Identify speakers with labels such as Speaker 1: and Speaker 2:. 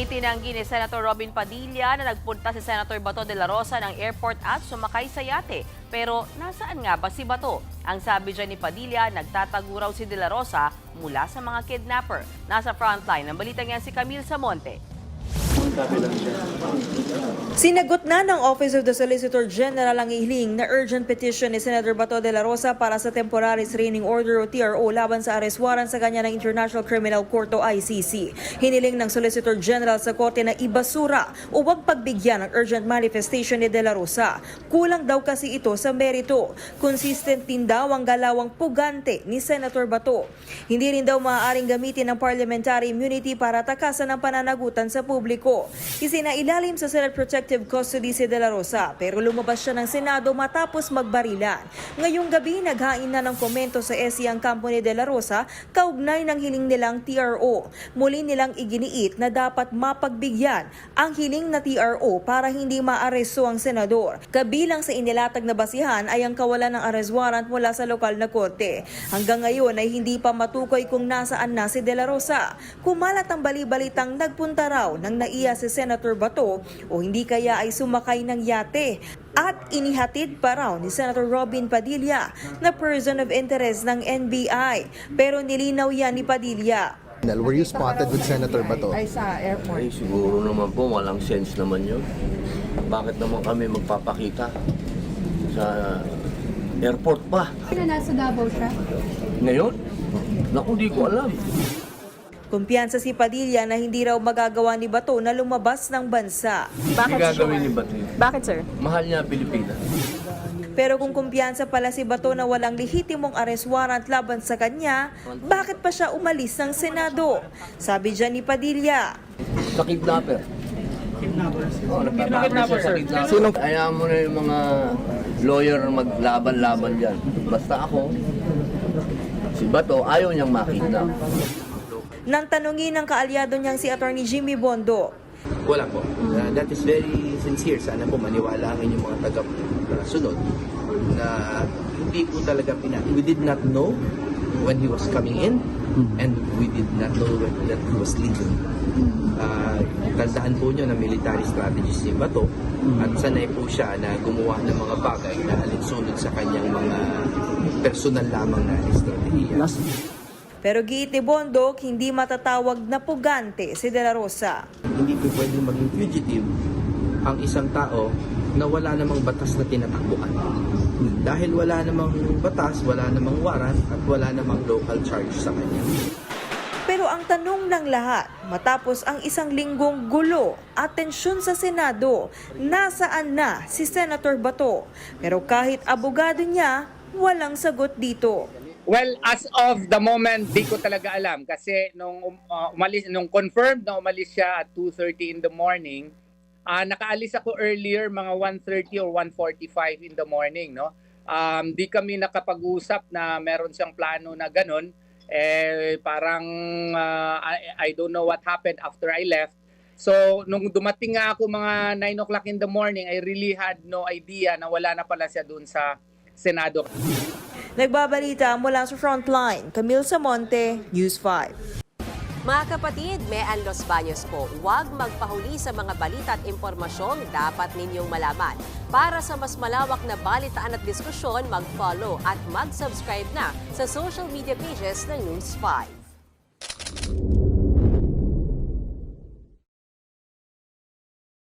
Speaker 1: Itinanggi ni Senator Robin Padilla na nagpunta si Senator Bato de la Rosa ng airport at sumakay sa yate. Pero nasaan nga ba si Bato? Ang sabi dyan ni Padilla, nagtatago raw si de la Rosa mula sa mga kidnapper. Nasa frontline ng balita niya si Camille Samonte.
Speaker 2: Sinagot na ng Office of the Solicitor General ang hiling na urgent petition ni Senator Bato de la Rosa para sa Temporary Restraining Order o TRO laban sa arrest warrant sa kanya ng International Criminal Court o ICC. Hiniling ng Solicitor General sa korte na ibasura o wag pagbigyan ng urgent manifestation ni de la Rosa. Kulang daw kasi ito sa merito. Consistent din daw ang galawang pugante ni Senator Bato. Hindi rin daw maaaring gamitin ng parliamentary immunity para takasan ang pananagutan sa publiko. Isinailalim sa Senate Protective Custody si de la Rosa pero lumabas siya ng Senado matapos magbarilan. Ngayong gabi naghain na ng komento sa SC ang kampo ni de la Rosa kaugnay ng hiling nilang TRO. Muli nilang iginiit na dapat mapagbigyan ang hiling na TRO para hindi maaresto ang senador. Kabilang sa inilatag na basihan ay ang kawalan ng arrest warrant mula sa lokal na korte. Hanggang ngayon ay hindi pa matukoy kung nasaan na si de la Rosa. Kumalat ang bali-balitang nagpunta raw ng naiya si Senator Bato o hindi kaya ay sumakay ng yate at inihatid pa raw ni Senator Robin Padilla na person of interest ng NBI. Pero nilinaw yan ni Padilla.
Speaker 3: Were you spotted with Senator Bato?
Speaker 4: Ay, sa airport.
Speaker 5: Ay, siguro naman po, walang sense naman yun. Bakit naman kami magpapakita sa airport pa?
Speaker 4: Pero nasa Davao siya?
Speaker 5: Ngayon? Naku, di ko alam.
Speaker 2: Kumpiyansa si Padilla na hindi raw magagawa ni Bato na lumabas ng bansa.
Speaker 5: Hindi gagawin ni Bato.
Speaker 4: Bakit, sir?
Speaker 5: Mahal niya Pilipinas.
Speaker 2: Pero kung kumpiyansa pala si Bato na walang lehitimong arrest warrant laban sa kanya, bakit pa siya umalis ng Senado? Sabi dyan ni Padilla.
Speaker 5: Sa kidnapper. Oh, nagpapakita sa kidnapper. Ayaw mo na yung mga lawyer maglaban-laban dyan. Basta ako, si Bato, ayaw niyang makidnap.
Speaker 2: Nang tanungin ng kaalyado niyang si Attorney Jimmy Bondo.
Speaker 6: Wala po. That is very sincere. Sana po maniwala ang inyong mga taga-sunod na hindi po talaga we did not know when he was coming in and we did not know that he was leaving. Tandaan po nyo na military strategist si Bato at sanay po siya na gumawa ng mga bagay na alinsunod sa kanyang mga personal lamang na estratehiya.
Speaker 2: Pero giit ni Bondok, hindi matatawag na pugante si de la Rosa.
Speaker 6: Hindi po pwedeng maging fugitive ang isang tao na wala namang batas na tinatakbuhan. Dahil wala namang batas, wala namang warrant at wala namang local charge sa kanya.
Speaker 2: Pero ang tanong ng lahat, matapos ang isang linggong gulo at tensyon sa Senado, nasaan na si Senator Bato? Pero kahit abogado niya, walang sagot dito.
Speaker 7: Well, as of the moment, di ko talaga alam kasi nung confirmed na umalis siya at 2:30 in the morning, nakaalis ako earlier mga 1:30 or 1:45 in the morning, no? Di kami nakapag-usap na meron siyang plano na ganun. Parang I don't know what happened after I left. So, nung dumating nga ako mga 9 o'clock in the morning, I really had no idea na wala na pala siya dun sa Senado.
Speaker 2: Nagbabalita mula sa Frontline, Camille Samonte, News 5.
Speaker 8: Mga kapatid, Mean Los Baños po, huwag magpahuli sa mga balita at impormasyong dapat ninyong malaman. Para sa mas malawak na balitaan at diskusyon, mag-follow at mag-subscribe na sa social media pages ng News 5.